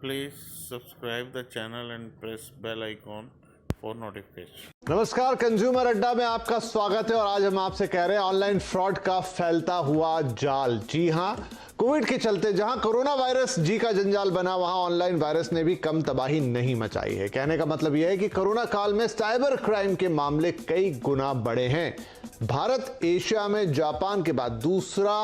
Please subscribe the channel and press bell icon for notification. नमस्कार, consumer अड्डा में आपका स्वागत है और आज हम आपसे कह रहे हैं ऑनलाइन फ्रॉड का फैलता हुआ जाल। जी हां, कोविड के चलते जहां कोरोना वायरस जी का जंजाल बना, वहां ऑनलाइन वायरस ने भी कम तबाही नहीं मचाई है। कहने का मतलब यह है कि कोरोना काल में साइबर क्राइम के मामले कई गुना बढ़े हैं। भारत एशिया में जापान के बाद दूसरा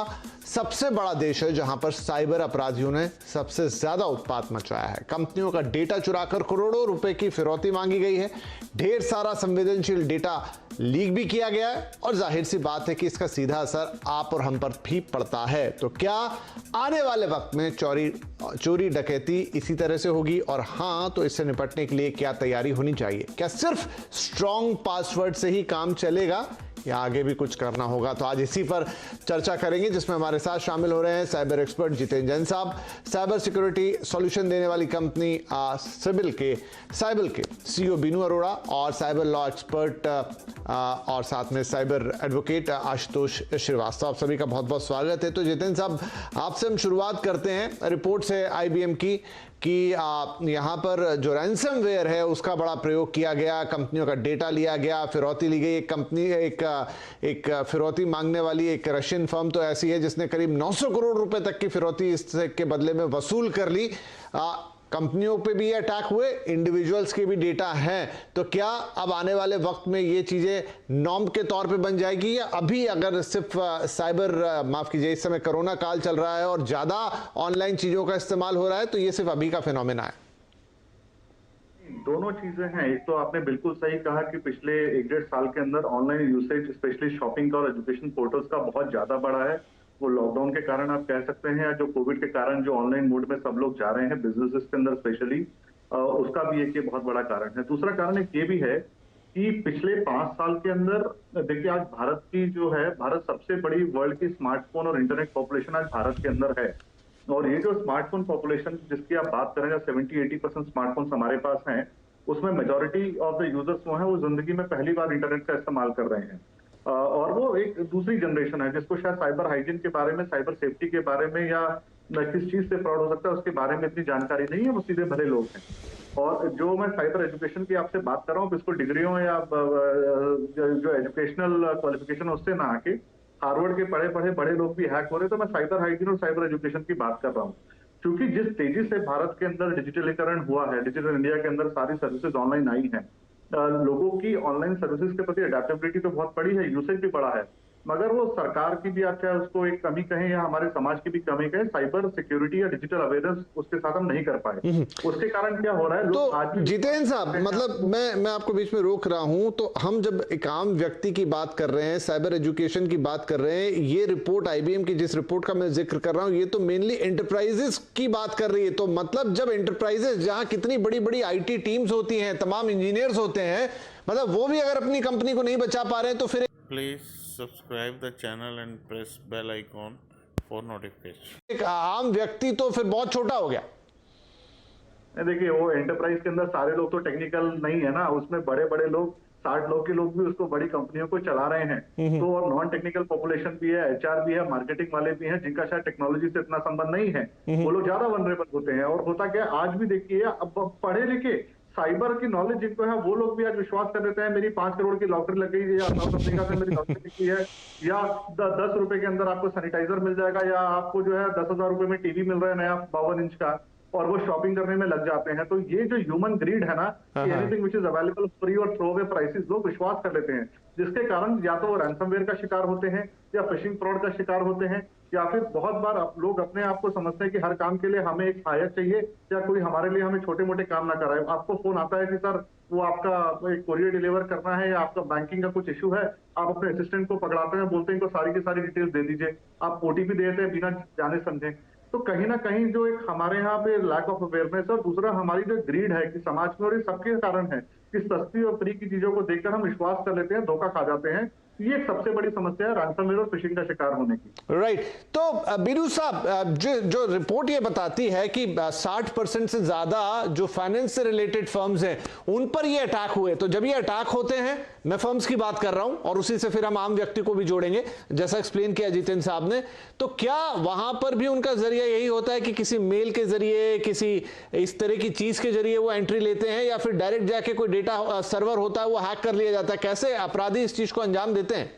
सबसे बड़ा देश है जहां पर साइबर अपराधियों ने सबसे ज्यादा उत्पात मचाया है। कंपनियों का डेटा चुराकर करोड़ों रुपए की फिरौती मांगी गई है। ढेर सारा संवेदनशील डेटा लीक भी किया गया है और जाहिर सी बात है कि इसका सीधा असर आप और हम पर भी पड़ता है। तो क्या आने वाले वक्त में चोरी डकैती इसी तरह से होगी, और हां तो इससे निपटने के लिए क्या तैयारी होनी चाहिए? क्या सिर्फ स्ट्रॉन्ग पासवर्ड से ही काम चलेगा या आगे भी कुछ करना होगा? तो आज इसी पर चर्चा करेंगे, जिसमें हमारे साथ शामिल हो रहे हैं साइबर एक्सपर्ट जितेंद्र जैन साहब, साइबर सिक्योरिटी सॉल्यूशन देने वाली कंपनी साइबर के सीईओ बीनू अरोड़ा, और साइबर लॉ एक्सपर्ट और साथ में साइबर एडवोकेट आशुतोष श्रीवास्तव। आप सभी का बहुत बहुत स्वागत है। तो जितेंद्र साहब, आपसे हम शुरुआत करते हैं। रिपोर्ट है IBM की कि यहाँ पर जो रैंसमवेयर है उसका बड़ा प्रयोग किया गया, कंपनियों का डेटा लिया गया, फिरौती ली गई। एक फिरौती मांगने वाली एक रशियन फर्म तो ऐसी है जिसने करीब 900 करोड़ रुपए तक की फिरौती इसके बदले में वसूल कर ली। कंपनियों पे भी अटैक हुए, इंडिविजुअल्स के भी डेटा हैं। तो क्या अब आने वाले वक्त में ये चीजें नॉर्म के तौर पे बन जाएगी, या अभी अगर सिर्फ माफ कीजिए, इस समय कोरोना काल चल रहा है और ज्यादा ऑनलाइन चीजों का इस्तेमाल हो रहा है, तो ये सिर्फ अभी का फिनोमेना है? दोनों चीजें हैं। एक तो आपने बिल्कुल सही कहा कि पिछले 1-1.5 साल के अंदर ऑनलाइन यूसेज स्पेशली शॉपिंग का और एजुकेशन पोर्टल्स का बहुत ज्यादा बढ़ा है। वो लॉकडाउन के कारण आप कह सकते हैं, या जो कोविड के कारण जो ऑनलाइन मोड में सब लोग जा रहे हैं बिजनेसेस के अंदर स्पेशली, उसका भी एक ये बहुत बड़ा कारण है। दूसरा कारण एक ये भी है कि पिछले 5 साल के अंदर देखिए, आज भारत सबसे बड़ी वर्ल्ड की स्मार्टफोन और इंटरनेट पॉपुलेशन आज भारत के अंदर है। और ये जो स्मार्टफोन पॉपुलेशन जिसकी आप बात करें, 70-80% स्मार्टफोन्स हमारे पास हैं, उसमें मेजॉरिटी ऑफ द यूजर्स वो हैं वो जिंदगी में पहली बार इंटरनेट का इस्तेमाल कर रहे हैं। और वो एक दूसरी जनरेशन है जिसको शायद साइबर हाइजीन के बारे में, साइबर सेफ्टी के बारे में, या किस चीज से फ्रॉड हो सकता है उसके बारे में इतनी जानकारी नहीं है। वो सीधे भले लोग हैं। और जो मैं साइबर एजुकेशन की आपसे बात कर रहा हूँ, इसको डिग्रियों या जो एजुकेशनल क्वालिफिकेशन उससे ना आके हार्वर्ड के पढ़े बड़े लोग भी हैक हो रहे हैं। तो मैं साइबर हाइजीन और साइबर एजुकेशन की बात कर रहा हूँ, क्योंकि जिस तेजी से भारत के अंदर डिजिटलीकरण हुआ है, डिजिटल इंडिया के अंदर सारी सर्विसेज ऑनलाइन आई हैं, लोगों की ऑनलाइन सर्विसेज के प्रति अडेप्टेबिलिटी तो बहुत बड़ी है, यूसेज भी बड़ा है, मगर वो सरकार की भी, आप चाहे उसको एक कमी कहें या हमारे समाज की भी कमी कहें, साइबर सिक्योरिटी या डिजिटल अवेयरनेस उसके साथ हम नहीं कर पाए। उसके कारण क्या हो रहा है, तो आज जितेंद्र साहब, मतलब मैं आपको बीच में रोक रहा हूं, तो हम जब एक आम व्यक्ति की बात कर रहे हैं, साइबर एजुकेशन की बात कर रहे हैं, ये रिपोर्ट IBM की जिस रिपोर्ट का मैं जिक्र कर रहा हूं, ये तो मेनली एंटरप्राइजेस की बात कर रही है। तो मतलब जब एंटरप्राइजेस, जहां कितनी बड़ी बड़ी IT टीम्स होती हैं, तमाम इंजीनियर्स होते हैं, मतलब वो भी अगर अपनी कंपनी को नहीं बचा पा रहे हैं, तो फिर Please subscribe the channel and press bell icon for notification. एक आम व्यक्ति तो फिर बहुत छोटा हो गया। देखिए, वो एंटरप्राइज के अंदर सारे लोग तो टेक्निकल नहीं है ना, उसमें बड़े बड़े लोग, 60 लोग के लोग भी उसको बड़ी कंपनियों को चला रहे हैं। तो और नॉन टेक्निकल पॉपुलेशन भी है, HR भी है, मार्केटिंग वाले भी हैं, जिनका शायद टेक्नोलॉजी से इतना संबंध नहीं है, वो लोग ज्यादा वनरेबल होते हैं। और होता क्या, आज भी देखिए, अब पढ़े लिखे साइबर की नॉलेज जिनको है वो लोग भी आज विश्वास कर देते हैं, मेरी 5 करोड़ की लॉटरी लग गई, या साउथ अफ्रीका से मेरी लॉटरी लगी है, या 10 रुपए के अंदर आपको सैनिटाइजर मिल जाएगा, या आपको जो है 10,000 रुपए में टीवी मिल रहा है नया 52 इंच का, और वो शॉपिंग करने में लग जाते हैं। तो ये जो ह्यूमन ग्रीड है ना, anything which is available free और थ्रो अवे प्राइसेस, लोग विश्वास कर लेते हैं, जिसके कारण या तो वो रैंसमवेयर का शिकार होते हैं, या फिशिंग फ्रॉड का शिकार होते हैं, या फिर बहुत बार लोग अपने आप को समझते हैं कि हर काम के लिए हमें एक सहायक चाहिए, या कोई हमारे लिए हमें छोटे मोटे काम ना कराए। आपको फोन आता है कि सर वो आपका एक कोरियर डिलीवर करना है, या आपका बैंकिंग का कुछ इशू है, आप अपने असिस्टेंट को पकड़ाते हैं, बोलते हैं इनको सारी की सारी डिटेल्स दे दीजिए, आप OTP देते हैं बिना जाने समझे। तो कहीं ना कहीं जो एक हमारे यहाँ पे लैक ऑफ अवेयरनेस, और दूसरा हमारी जो ग्रीड है कि समाज में, और ये सबके कारण है कि सस्ती और फ्री की चीजों को देखकर हम विश्वास कर लेते हैं, धोखा खा जाते हैं, ये एक सबसे बड़ी समस्या है रैंसमवेयर और फिशिंग का शिकार होने की। राइट। तो बीरू साहब, जो रिपोर्ट ये बताती है कि 60% से ज्यादा जो फाइनेंस से रिलेटेड फर्म्स हैं उन पर ये अटैक हुए, तो जब ये अटैक होते हैं, मैं फर्म्स की बात कर रहा हूं और उसी से फिर हम आम व्यक्ति को भी जोड़ेंगे जैसा एक्सप्लेन किया जितेंद्र साहब ने, तो क्या वहां पर भी उनका जरिया यही होता है कि किसी मेल के जरिए, किसी इस तरह की चीज के जरिए वो एंट्री लेते हैं, या फिर डायरेक्ट जाके कोई डेटा सर्वर होता है वो हैक कर लिया जाता है? कैसे अपराधी इस चीज को अंजाम देते हैं?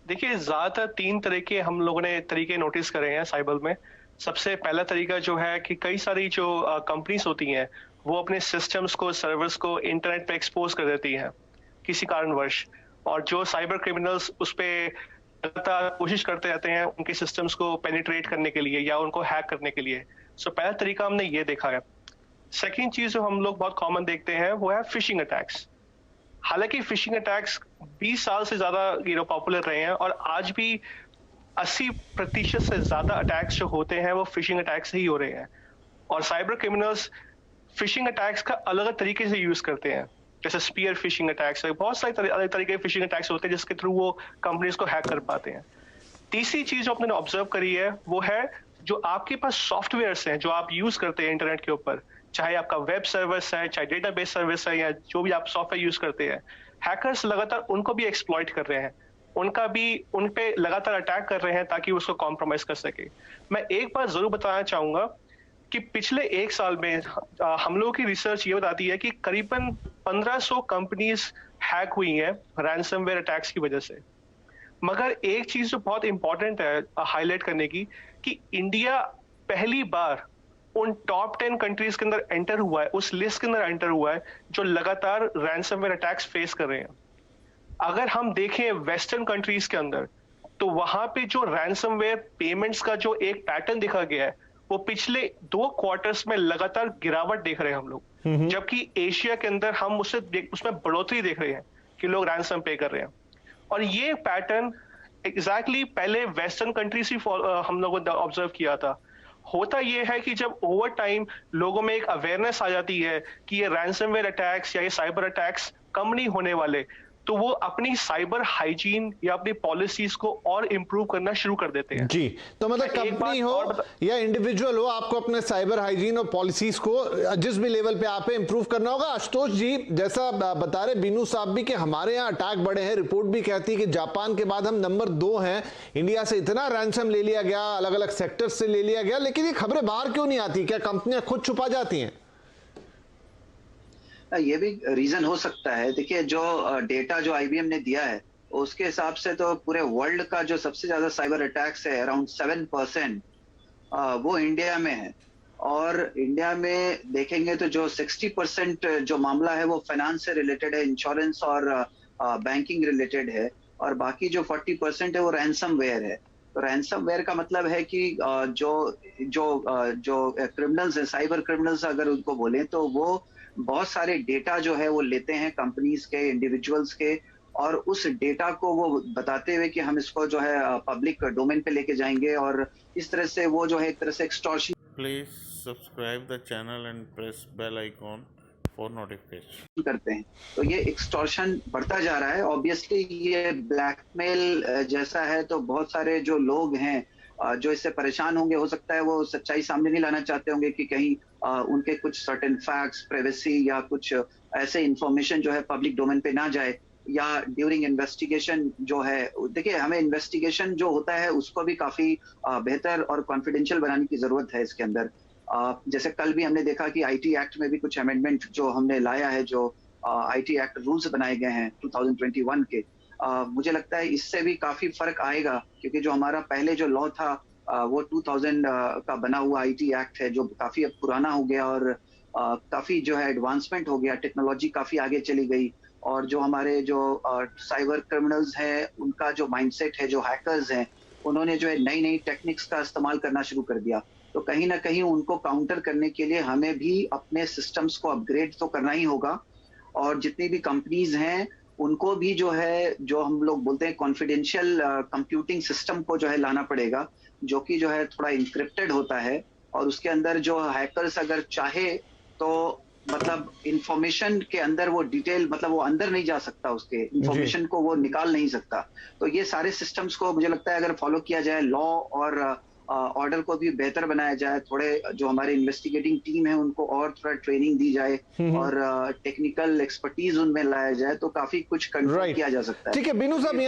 देखिए, ज्यादातर 3 तरह के हम लोगों ने तरीके नोटिस करे हैं साइबर में। सबसे पहला तरीका जो है कि कई सारी जो कंपनीज होती हैं वो अपने सिस्टम्स को, सर्वर्स को इंटरनेट पे एक्सपोज कर देती हैं किसी कारणवश, और जो साइबर क्रिमिनल्स उस पे लगातार कोशिश करते रहते हैं उनके सिस्टम्स को पेनिट्रेट करने के लिए या उनको हैक करने के लिए। सो पहला तरीका हमने ये देखा है। सेकेंड चीज जो हम लोग बहुत कॉमन देखते हैं वो है फिशिंग अटैक्स। हालांकि फिशिंग अटैक्स 20 साल से ज्यादा पॉपुलर रहे हैं और आज भी 80% से ज्यादा अटैक्स जो होते हैं वो फिशिंग अटैक्स ही हो रहे हैं। और साइबर क्रिमिनल्स फिशिंग अटैक्स का अलग अलग तरीके से यूज करते हैं, जैसे स्पीयर फिशिंग अटैक्स, बहुत सारे अलग तरीके के फिशिंग अटैक्स होते हैं जिसके थ्रू वो कंपनीज को हैक कर पाते हैं। तीसरी चीज जो आपने ऑब्जर्व करी है वो है जो आपके पास सॉफ्टवेयर्स हैं जो आप यूज करते हैं इंटरनेट के ऊपर, चाहे आपका वेब सर्विस है, चाहे डेटाबेस सर्विस है, या जो भी आप सॉफ्टवेयर यूज करते हैं, हैकर्स लगातार उनको भी एक्सप्लॉइट कर रहे हैं, उनका भी उन पे लगातार अटैक कर रहे हैं ताकि उसको कॉम्प्रोमाइज कर सके। मैं एक बात जरूर बताना चाहूंगा कि पिछले 1 साल में हम लोगों की रिसर्च ये बताती है कि करीबन 1500 कंपनीज हैक हुई हैं रैंसमवेयर अटैक्स की वजह से। मगर एक चीज जो बहुत इंपॉर्टेंट है हाईलाइट करने की, कि इंडिया पहली बार उन टॉप 10 कंट्रीज के अंदर एंटर हुआ है, उस लिस्ट के अंदर एंटर हुआ है जो लगातार रैंसमवेयर अटैक्स फेस कर रहे हैं। अगर हम देखें वेस्टर्न कंट्रीज के अंदर, तो वहां पे जो रैंसमवेयर पेमेंट्स का जो एक पैटर्न देखा गया है वो पिछले 2 क्वार्टर्स में लगातार गिरावट देख रहे हैं हम लोग, जबकि एशिया के अंदर हम उसमें बढ़ोतरी देख रहे हैं कि लोग रैंसम पे कर रहे हैं। और ये पैटर्न एग्जैक्टली पहले वेस्टर्न कंट्रीज ही हम लोगों ने ऑब्जर्व किया था। होता यह है कि जब ओवर टाइम लोगों में एक अवेयरनेस आ जाती है कि ये रैंसमवेयर अटैक्स या ये साइबर अटैक्स कम नहीं होने वाले, तो वो अपनी साइबर हाइजीन या अपनी पॉलिसीज को और इंप्रूव करना शुरू कर देते हैं। जी, तो मतलब कंपनी हो या इंडिविजुअल हो, आपको अपने साइबर हाइजीन और पॉलिसीज को जिस भी लेवल पे आप इंप्रूव करना होगा। आशुतोष जी, जैसा बता रहे बीनू साहब भी कि हमारे यहाँ अटैक बढ़े हैं, रिपोर्ट भी कहती है कि जापान के बाद हम नंबर 2 हैं। इंडिया से इतना रैंसम ले लिया गया, अलग अलग सेक्टर्स से ले लिया गया, लेकिन ये खबरें बाहर क्यों नहीं आती? क्या कंपनियां खुद छुपा जाती हैं? ये भी रीजन हो सकता है। देखिए, जो डेटा जो आईबीएम ने दिया है उसके हिसाब से तो पूरे वर्ल्ड का जो सबसे ज्यादा साइबर अटैक्स है अराउंड 7%, वो इंडिया में है। और इंडिया में देखेंगे तो जो 60% जो मामला है वो फाइनेंस से रिलेटेड है, इंश्योरेंस और बैंकिंग रिलेटेड है, और बाकी जो 40% है वो रैंसमवेयर है। तो रैंसमवेयर का मतलब है कि जो क्रिमिनल्स है, साइबर क्रिमिनल्स अगर उनको बोले, तो वो बहुत सारे डेटा जो है वो लेते हैं कंपनीज के, इंडिविजुअल्स के, और उस डेटा को वो बताते हुए कि हम इसको जो है पब्लिक डोमेन पे लेके जाएंगे, और इस तरह से वो जो है एक तरह से extortion. Please subscribe the channel and press bell icon for notification करते हैं। तो ये एक्सटॉर्शन बढ़ता जा रहा है। ऑब्वियसली ये ब्लैकमेल जैसा है, तो बहुत सारे जो लोग हैं जो इससे परेशान होंगे, हो सकता है वो सच्चाई सामने नहीं लाना चाहते होंगे कि कहीं उनके कुछ सर्टेन फैक्ट्स, प्राइवेसी या कुछ ऐसे इंफॉर्मेशन जो है पब्लिक डोमेन पे ना जाए, या ड्यूरिंग इन्वेस्टिगेशन जो है, देखिए हमें इन्वेस्टिगेशन जो होता है उसको भी काफी बेहतर और कॉन्फिडेंशियल बनाने की जरूरत है इसके अंदर। जैसे कल भी हमने देखा कि आईटी एक्ट में भी कुछ अमेंडमेंट जो हमने लाया है, जो आईटी एक्ट रूल्स बनाए गए हैं 2021 के, मुझे लगता है इससे भी काफी फर्क आएगा, क्योंकि जो हमारा पहले जो लॉ था वो 2000 का बना हुआ आईटी एक्ट है, जो काफी अब पुराना हो गया और काफी जो है एडवांसमेंट हो गया, टेक्नोलॉजी काफी आगे चली गई, और जो हमारे जो साइबर क्रिमिनल्स हैं उनका जो माइंडसेट है, जो हैकर्स हैं, उन्होंने जो है नई नई टेक्निक्स का इस्तेमाल करना शुरू कर दिया। तो कहीं ना कहीं उनको काउंटर करने के लिए हमें भी अपने सिस्टम्स को अपग्रेड तो करना ही होगा, और जितनी भी कंपनीज हैं उनको भी जो है, जो हम लोग बोलते हैं कॉन्फिडेंशियल कंप्यूटिंग सिस्टम को जो है लाना पड़ेगा, जो कि जो है थोड़ा इंक्रिप्टेड होता है, और उसके अंदर जो हैकर्स अगर चाहे तो मतलब इंफॉर्मेशन के अंदर वो डिटेल, मतलब वो अंदर नहीं जा सकता, उसके इंफॉर्मेशन को वो निकाल नहीं सकता। तो ये सारे सिस्टम्स को मुझे लगता है अगर फॉलो किया जाए, लॉ और ऑर्डर को भी बेहतर बनाया जाए, थोड़े जो हमारे इन्वेस्टिगेटिंग टीम है उनको और थोड़ा ट्रेनिंग दी जाए और टेक्निकल एक्सपर्टीज उनमें लाया जाए, तो काफी कुछ कंट्रोल किया जा सकता है। ठीक है बिनू साहब,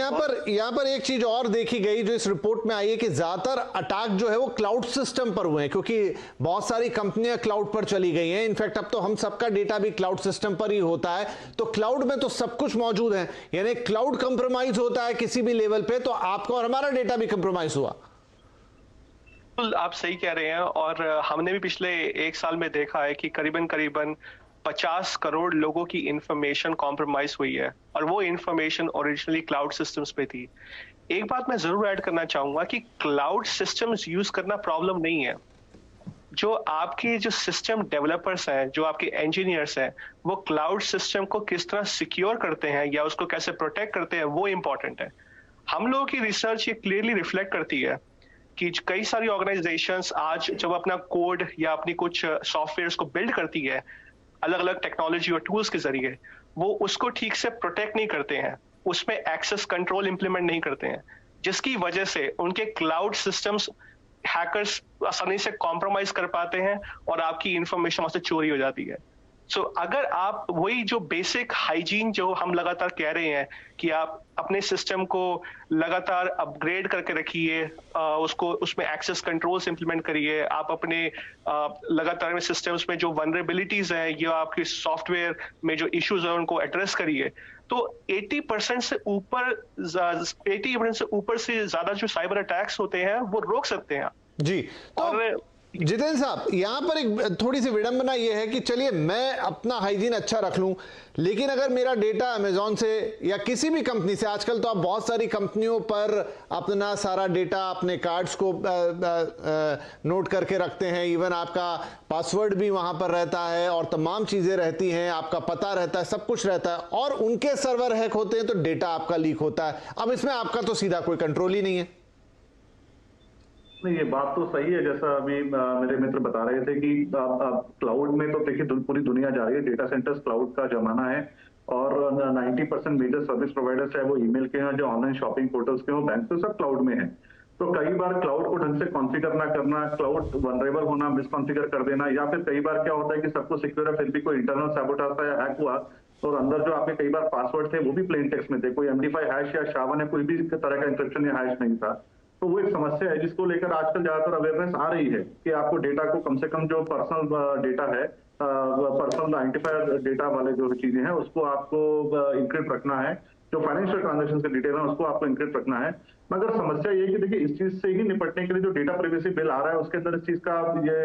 यहाँ पर एक चीज और देखी गई जो इस रिपोर्ट में आई है कि ज्यादातर अटैक जो है वो क्लाउड सिस्टम पर हुए हैं, क्योंकि बहुत सारी कंपनियां क्लाउड पर चली गई हैं। इनफैक्ट अब तो हम सबका डेटा भी क्लाउड सिस्टम पर ही होता है, तो क्लाउड में तो सब कुछ मौजूद है, यानी क्लाउड कंप्रोमाइज होता है किसी भी लेवल पे तो आपका और हमारा डेटा भी कंप्रोमाइज हुआ। आप सही कह रहे हैं, और हमने भी पिछले एक साल में देखा है कि करीबन 50 करोड़ लोगों की इंफॉर्मेशन कॉम्प्रोमाइज हुई है, और वो इंफॉर्मेशन ओरिजिनली क्लाउड सिस्टम्स पे थी। एक बात मैं जरूर ऐड करना चाहूंगा कि क्लाउड सिस्टम्स यूज करना प्रॉब्लम नहीं है। जो आपके जो सिस्टम डेवलपर्स हैं, जो आपके इंजीनियर्स हैं, वो क्लाउड सिस्टम को किस तरह सिक्योर करते हैं या उसको कैसे प्रोटेक्ट करते हैं, वो इंपॉर्टेंट है। हम लोगों की रिसर्च ये क्लियरली रिफ्लेक्ट करती है कि कई सारी ऑर्गेनाइजेशंस आज जब अपना कोड या अपनी कुछ सॉफ्टवेयर्स को बिल्ड करती है अलग अलग टेक्नोलॉजी और टूल्स के जरिए, वो उसको ठीक से प्रोटेक्ट नहीं करते हैं, उसमें एक्सेस कंट्रोल इंप्लीमेंट नहीं करते हैं, जिसकी वजह से उनके क्लाउड सिस्टम्स हैकर्स आसानी से कॉम्प्रोमाइज कर पाते हैं और आपकी इंफॉर्मेशन वहां से चोरी हो जाती है। सो अगर आप वही जो बेसिक हाइजीन जो हम लगातार कह रहे हैं कि आप अपने सिस्टम को लगातार अपग्रेड करके रखिए, उसको उसमें एक्सेस कंट्रोल्स इंप्लीमेंट करिए, आप अपने लगातार में सिस्टम्स में जो वनरेबिलिटीज हैं या आपके सॉफ्टवेयर में जो इश्यूज हैं उनको एड्रेस करिए, तो 80% से ऊपर से ज्यादा जो साइबर अटैक्स होते हैं वो रोक सकते हैं जी। तो और जितेंद्र साहब, यहां पर एक थोड़ी सी विडंबना यह है कि चलिए मैं अपना हाइजीन अच्छा रख लूं, लेकिन अगर मेरा डेटा अमेजॉन से या किसी भी कंपनी से, आजकल तो आप बहुत सारी कंपनियों पर अपना सारा डेटा, अपने कार्ड्स को नोट करके रखते हैं, इवन आपका पासवर्ड भी वहां पर रहता है और तमाम चीजें रहती हैं, आपका पता रहता है, सब कुछ रहता है, और उनके सर्वर हैक होते हैं तो डेटा आपका लीक होता है। अब इसमें आपका तो सीधा कोई कंट्रोल ही नहीं है। नहीं, ये बात तो सही है, जैसा अभी मेरे मित्र बता रहे थे कि क्लाउड में तो देखिए पूरी दुनिया जा रही है, डेटा सेंटर्स क्लाउड का जमाना है, और 90% मेजर सर्विस प्रोवाइडर्स है, वो ईमेल के हैं, जो ऑनलाइन शॉपिंग पोर्टल्स के हो, बैंक तो सब क्लाउड में है। तो कई बार क्लाउड को ढंग से कॉन्फ़िगर ना करना, क्लाउड वनरेबल होना, मिसकॉन्फ़िगर कर देना, या फिर कई बार क्या होता है कि सब कुछ सिक्योर है फिर भी कोई इंटरनल सैबोटाज या हैक हुआ और अंदर जो आपके कई बार पासवर्ड थे वो भी प्लेन टेक्स्ट में थे, कोई MD5 हैश या SHA-1 या कोई भी तरह का इंक्रिप्शन या हैश नहीं था। तो वो एक समस्या है जिसको लेकर आजकल ज्यादातर अवेयरनेस आ रही है कि आपको डेटा को कम से कम जो पर्सनल डेटा है, पर्सनल आइडेंटिफायर डेटा वाले जो चीजें हैं उसको आपको इंक्रिप्ट रखना है, जो फाइनेंशियल ट्रांजेक्शन के डिटेल है उसको आपको इंक्रिप्ट रखना है। मगर समस्या ये है कि देखिए इस चीज से ही निपटने के लिए जो डेटा प्राइवेसी बिल आ रहा है उसके अंदर इस चीज का ये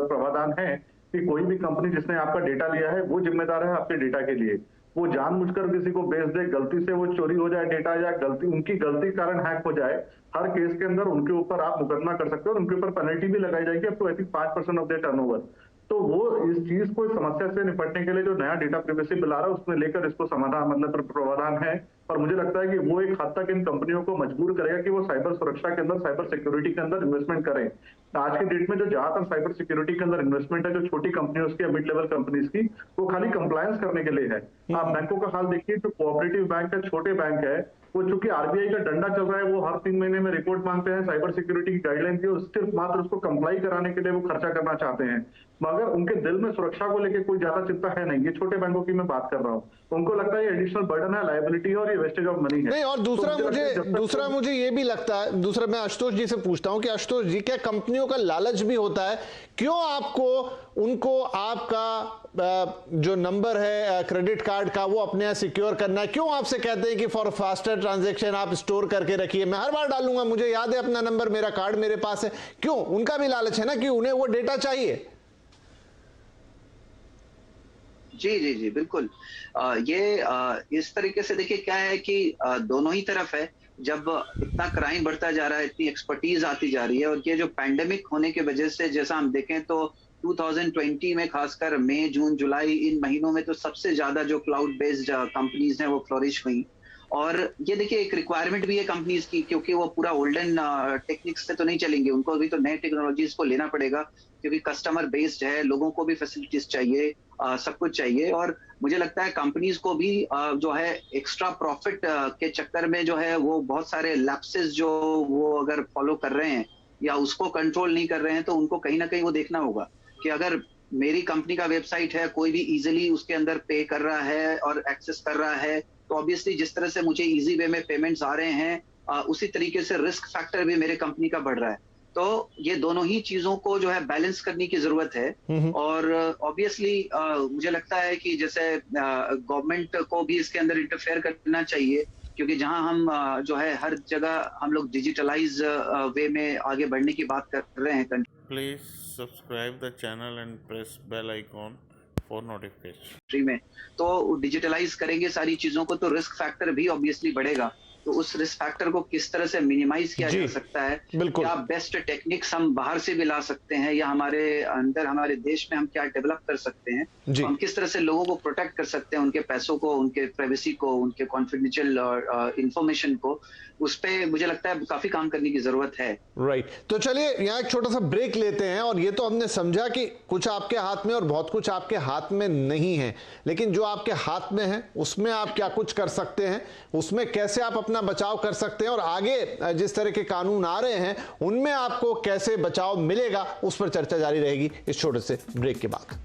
प्रावधान है कि कोई भी कंपनी जिसने आपका डेटा लिया है वो जिम्मेदार है आपके डेटा के लिए। वो जानबूझकर किसी को बेच दे, गलती से वो चोरी हो जाए डेटा, या उनकी गलती के कारण हैक हो जाए, हर केस के अंदर उनके ऊपर आप मुकदमा कर सकते हो और उनके ऊपर पेनल्टी भी लगाई जाएगी up to I think 5% of their turnover. तो वो इस चीज को, इस समस्या से निपटने के लिए जो नया डेटा प्राइवेसी बिल आ रहा है उसमें लेकर इसको समाधान मतलब प्रावधान है, और मुझे लगता है कि वो एक हद तक इन कंपनियों को मजबूर करेगा कि वो साइबर सुरक्षा के अंदर, साइबर सिक्योरिटी के अंदर इन्वेस्टमेंट करें। आज के डेट में जो ज्यादातर साइबर सिक्योरिटी के अंदर इन्वेस्टमेंट है जो छोटी कंपनियों की, मिड लेवल कंपनीज की, वो खाली कंप्लायंस करने के लिए है। आप बैंकों का हाल देखिए, जो कोऑपरेटिव बैंक है, छोटे बैंक है, वो चूंकि RBI का डंडा चल रहा है, वो हर 3 महीने में रिपोर्ट मांगते हैं साइबर सिक्योरिटी की गाइडलाइन की, सिर्फ मात्र उसको कंप्लाई कराने के लिए वो खर्चा करना चाहते हैं, मगर उनके दिल में सुरक्षा को लेकर कोई ज्यादा चिंता है नहीं। ये छोटे बैंकों की मैं बात कर रहा हूँ, उनको लगता है ये एडिशनल बर्डन है, लायबिलिटी है और ये वेस्टेज ऑफ मनी है। नहीं, और दूसरा मुझे ये भी लगता है, दूसरा मैं आशुतोष जी से पूछता हूं कि आशुतोष जी, क्या कंपनियों का लालच भी होता है? क्यों आपको उनको आपका जो नंबर है क्रेडिट कार्ड का वो अपने यहाँ सिक्योर करना है? क्यों आपसे कहते हैं कि फॉर फास्टर ट्रांजैक्शन आप स्टोर करके रखिए, मैं हर बार डालूंगा, मुझे याद है अपना नंबर, मेरा कार्ड मेरे पास है? क्यों? उनका भी लालच है ना कि उन्हें वो डेटा चाहिए। जी जी जी बिल्कुल। इस तरीके से देखिए क्या है कि दोनों ही तरफ है। जब इतना क्राइम बढ़ता जा रहा है, इतनी एक्सपर्टीज आती जा रही है, और ये जो पैंडेमिक होने की वजह से, जैसा हम देखें तो 2020 में खासकर मई, जून, जुलाई, इन महीनों में तो सबसे ज्यादा जो क्लाउड बेस्ड कंपनीज हैं वो फ्लोरिश हुई। और ये देखिए एक रिक्वायरमेंट भी है कंपनीज की, क्योंकि वो पूरा ओल्डन टेक्निक्स से तो नहीं चलेंगे, उनको भी तो नए टेक्नोलॉजीज को लेना पड़ेगा। क्योंकि कस्टमर बेस्ड है, लोगों को भी फैसिलिटीज चाहिए, सब कुछ चाहिए। और मुझे लगता है कंपनीज को भी जो है एक्स्ट्रा प्रॉफिट के चक्कर में जो है वो बहुत सारे लैप्सेस जो वो अगर फॉलो कर रहे हैं या उसको कंट्रोल नहीं कर रहे हैं, तो उनको कहीं ना कहीं वो देखना होगा कि अगर मेरी कंपनी का वेबसाइट है, कोई भी इजीली उसके अंदर पे कर रहा है और एक्सेस कर रहा है, तो ऑब्वियसली जिस तरह से मुझे इजी वे में पेमेंट्स आ रहे हैं, उसी तरीके से रिस्क फैक्टर भी मेरे कंपनी का बढ़ रहा है। तो ये दोनों ही चीजों को जो है बैलेंस करने की जरूरत है। और ऑब्वियसली मुझे लगता है कि जैसे गवर्नमेंट को भी इसके अंदर इंटरफेयर करना चाहिए, क्योंकि जहां हम जो है हर जगह हम लोग डिजिटलाइज वे में आगे बढ़ने की बात कर रहे हैं। Please subscribe the channel and press bell icon for notification. Country में तो डिजिटलाइज करेंगे सारी चीजों को, तो रिस्क फैक्टर भी ऑब्वियसली बढ़ेगा। तो उस रिस्क फैक्टर को किस तरह से मिनिमाइज किया जा सकता है, क्या बेस्ट टेक्निक्स हम बाहर से भी ला सकते हैं, या हमारे अंदर हमारे देश में हम क्या डेवलप कर सकते हैं, तो हम किस तरह से लोगों को प्रोटेक्ट कर सकते हैं, उनके पैसों को, उनके प्राइवेसी को, उनके कॉन्फिडेंशियल इंफॉर्मेशन को, उस पे मुझे लगता है काफी काम करने की जरूरत है। राइट तो चलिए यहाँ एक छोटा सा ब्रेक लेते हैं। और ये तो हमने समझा कि कुछ आपके हाथ में और बहुत कुछ आपके हाथ में नहीं है, लेकिन जो आपके हाथ में है उसमें आप क्या कुछ कर सकते हैं, उसमें कैसे आप अपना बचाव कर सकते हैं, और आगे जिस तरह के कानून आ रहे हैं उनमें आपको कैसे बचाव मिलेगा, उस पर चर्चा जारी रहेगी इस छोटे से ब्रेक के बाद।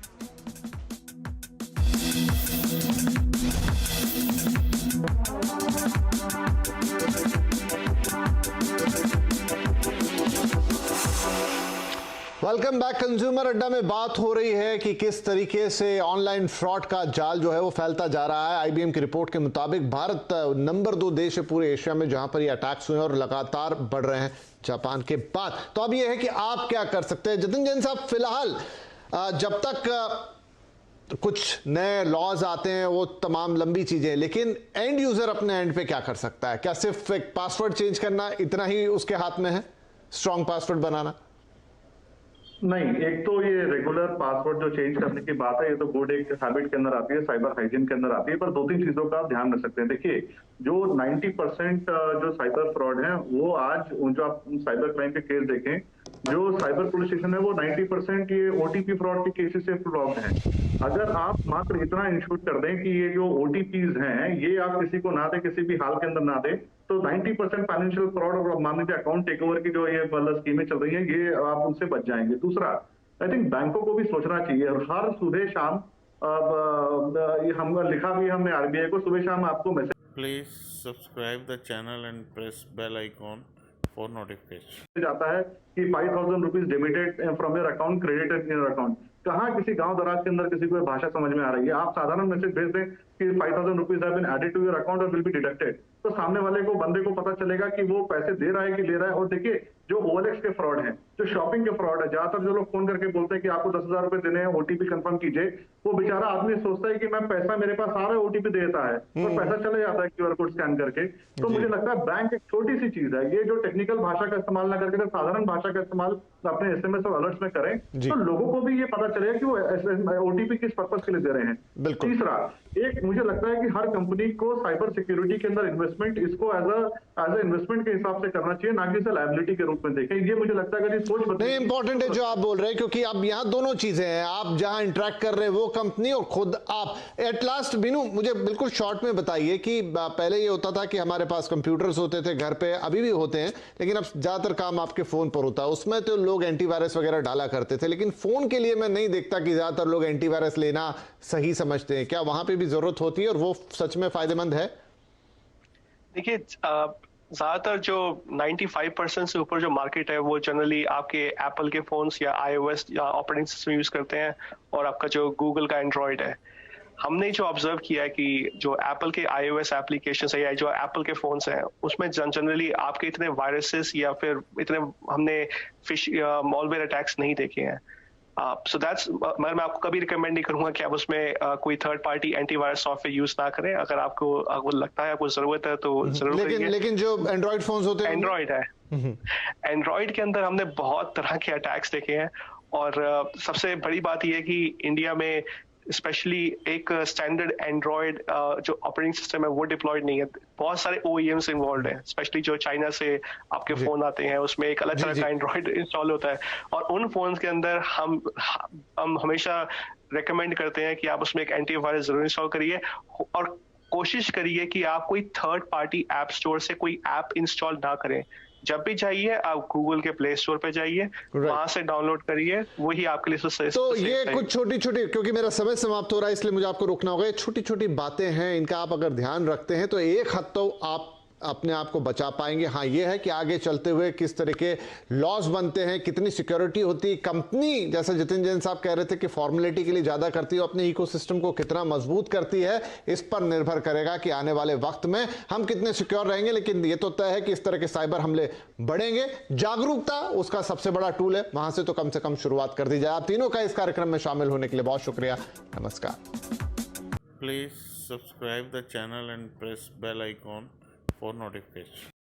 Welcome back. कंज्यूमर अड्डा में बात हो रही है कि किस तरीके से ऑनलाइन फ्रॉड का जाल जो है वो फैलता जा रहा है। आईबीएम की रिपोर्ट के मुताबिक भारत नंबर 2 देश है पूरे एशिया में जहां पर ये अटैक्स हुए और लगातार बढ़ रहे हैं जापान के बाद। तो अब ये है कि आप क्या कर सकते हैं। जतिन जैन साहब, फिलहाल जब तक कुछ नए लॉज आते हैं वो तमाम लंबी चीजें, लेकिन एंड यूजर अपने एंड पे क्या कर सकता है? क्या सिर्फ एक पासवर्ड चेंज करना इतना ही उसके हाथ में है, स्ट्रॉन्ग पासवर्ड बनाना? नहीं, एक तो ये रेगुलर पासवर्ड जो चेंज करने की बात है, ये तो गुड एक हैबिट के अंदर आती है, साइबर हाइजीन के अंदर आती है, पर 2-3 चीजों का आप ध्यान रख सकते हैं। देखिए, जो 90% जो साइबर फ्रॉड है वो आज जो आप साइबर क्राइम के केस देखें, जो साइबर पुलिस स्टेशन है वो 90% ये ओटीपी फ्रॉड के केसेस से फ्रॉड है। अगर आप मात्र इतना इंश्योर कर दें कि ये जो ओटीपीज हैं ये आप किसी को ना दे, किसी भी हाल के अंदर ना दे, तो 90% फाइनेंशियल फ्रॉड और मान लीजिए अकाउंट टेक ओवर की जो ये स्कीमें चल रही हैं, ये आप उनसे बच जाएंगे। दूसरा, आई थिंक बैंकों को भी सोचना चाहिए, और हर सुबह शाम हम लिखा भी हमने आरबीआई को, सुबह शाम आपको message Please subscribe the channel and press bell icon for notification. जाता है कि 5,000 rupees debited from your account, credited in your account. कहाँ किसी गांव दराज के अंदर किसी को भाषा समझ में आ रही है, आप साधारण मैसेज भेज दें कि 5,000 rupees have been added to your account और विल बी डिडक्टेड, तो सामने वाले को, बंदे को पता चलेगा कि वो पैसे दे रहा है कि ले रहा है। और देखिए, जो OLX के फ्रॉड हैं, जो शॉपिंग के फ्रॉड है, ज्यादातर जो लोग फोन करके बोलते हैं कि आपको 10,000 रुपए देने हैं, ओटीपी कंफर्म कीजिए, वो बेचारा आदमी सोचता है कि मैं पैसा मेरे पास आ रहा है, ओटीपी देता है और पैसा चले जाता है QR कोड स्कैन करके। तो मुझे लगता है बैंक एक छोटी सी चीज है, ये जो टेक्निकल भाषा का इस्तेमाल ना करके अगर साधारण भाषा का इस्तेमाल अपने SMS और अलर्ट्स में करें, तो लोगों को भी ये पता चलेगा कि वो ओटीपी किस पर्पज के लिए दे रहे हैं। तीसरा, एक मुझे लगता है कि हर कंपनी को साइबर सिक्योरिटी के अंदर इन्वेस्टमेंट इसको एज ए इन्वेस्टमेंट के हिसाब से करना चाहिए, ना कि इसे लायबिलिटी के रूप में देखें। ये मुझे लगता है कि सोच नहीं, इंपॉर्टेंट है जो आप बोल रहे हैं, क्योंकि अब यहाँ दोनों चीजें हैं, आप जहां इंटरेक्ट कर रहे हैं वो कंपनी और खुद आप। एट लास्ट बीनू, मुझे बिल्कुल शॉर्ट में बताइए कि पहले ये होता था कि हमारे पास कंप्यूटर्स होते थे घर पे, अभी भी होते हैं, लेकिन अब ज्यादातर काम आपके फोन पर होता है। उसमें तो लोग एंटीवायरस वगैरह डाला करते थे, लेकिन फोन के लिए मैं नहीं देखता कि ज्यादातर लोग एंटीवायरस लेना सही समझते हैं। क्या वहां पे भी जरूरत होती है और वो सच में फायदेमंद है? देखिए, ज्यादातर जो 95% से ऊपर जो मार्केट है वो जनरली आपके एप्पल के फोन्स या iOS या ऑपरेटिंग सिस्टम यूज करते हैं, और आपका जो गूगल का एंड्रॉयड है। हमने जो ऑब्जर्व किया है कि जो एप्पल के iOS एप्लीकेशंस है या जो एप्पल के फोन्स हैं, उसमें जनरली आपके इतने वायरसेस या फिर इतने हमने फिश मॉलवेयर अटैक्स नहीं देखे हैं। सो दैट्स, मैं आपको कभी रिकमेंड नहीं करूंगा कि आप उसमें कोई third party antivirus software use ना करें। अगर आपको लगता है, आपको जरूरत है तो जरूर। लेकिन जो एंड्रॉइड फोन्स होते हैं, एंड्रॉइड है, एंड्रॉइड के अंदर हमने बहुत तरह के अटैक्स देखे हैं, और सबसे बड़ी बात यह है कि इंडिया में स्पेशली एक स्टैंडर्ड एंड्रॉइड जो ऑपरेटिंग सिस्टम है वो डिप्लॉयड नहीं है। बहुत सारे OEMs इन्वॉल्व हैं, स्पेशली जो चाइना से आपके फोन आते हैं, उसमें एक अलग तरह का एंड्रॉइड इंस्टॉल होता है, और उन फोन के अंदर हम हमेशा रेकमेंड करते हैं कि आप उसमें एक एंटीवायरस जरूर इंस्टॉल करिए, और कोशिश करिए कि आप कोई थर्ड पार्टी ऐप स्टोर से कोई ऐप इंस्टॉल ना करें। जब भी जाइए आप गूगल के प्ले स्टोर पे जाइए, वहां से डाउनलोड करिए, वही आपके लिए सबसे तो ये कुछ छोटी छोटी, क्योंकि मेरा समय समाप्त हो रहा है इसलिए मुझे आपको रोकना होगा, ये छोटी छोटी बातें हैं, इनका आप अगर ध्यान रखते हैं तो एक हद तो आप अपने आप को बचा पाएंगे। हाँ, ये है कि आगे चलते हुए किस तरह के लॉस बनते हैं, कितनी सिक्योरिटी होती है, कंपनी जैसा जितिन जैन साहब कह रहे थे कि फॉर्मेलिटी के लिए ज्यादा करती है, अपने इकोसिस्टम को कितना मजबूत करती है, इस पर निर्भर करेगा कि आने वाले वक्त में हम कितने सिक्योर रहेंगे। लेकिन ये तो तय है कि इस तरह के साइबर हमले बढ़ेंगे। जागरूकता उसका सबसे बड़ा टूल है, वहां से तो कम शुरुआत कर दी जाए। आप तीनों का इस कार्यक्रम में शामिल होने के लिए बहुत शुक्रिया। नमस्कार। Please subscribe the channel and press bell icon for notification.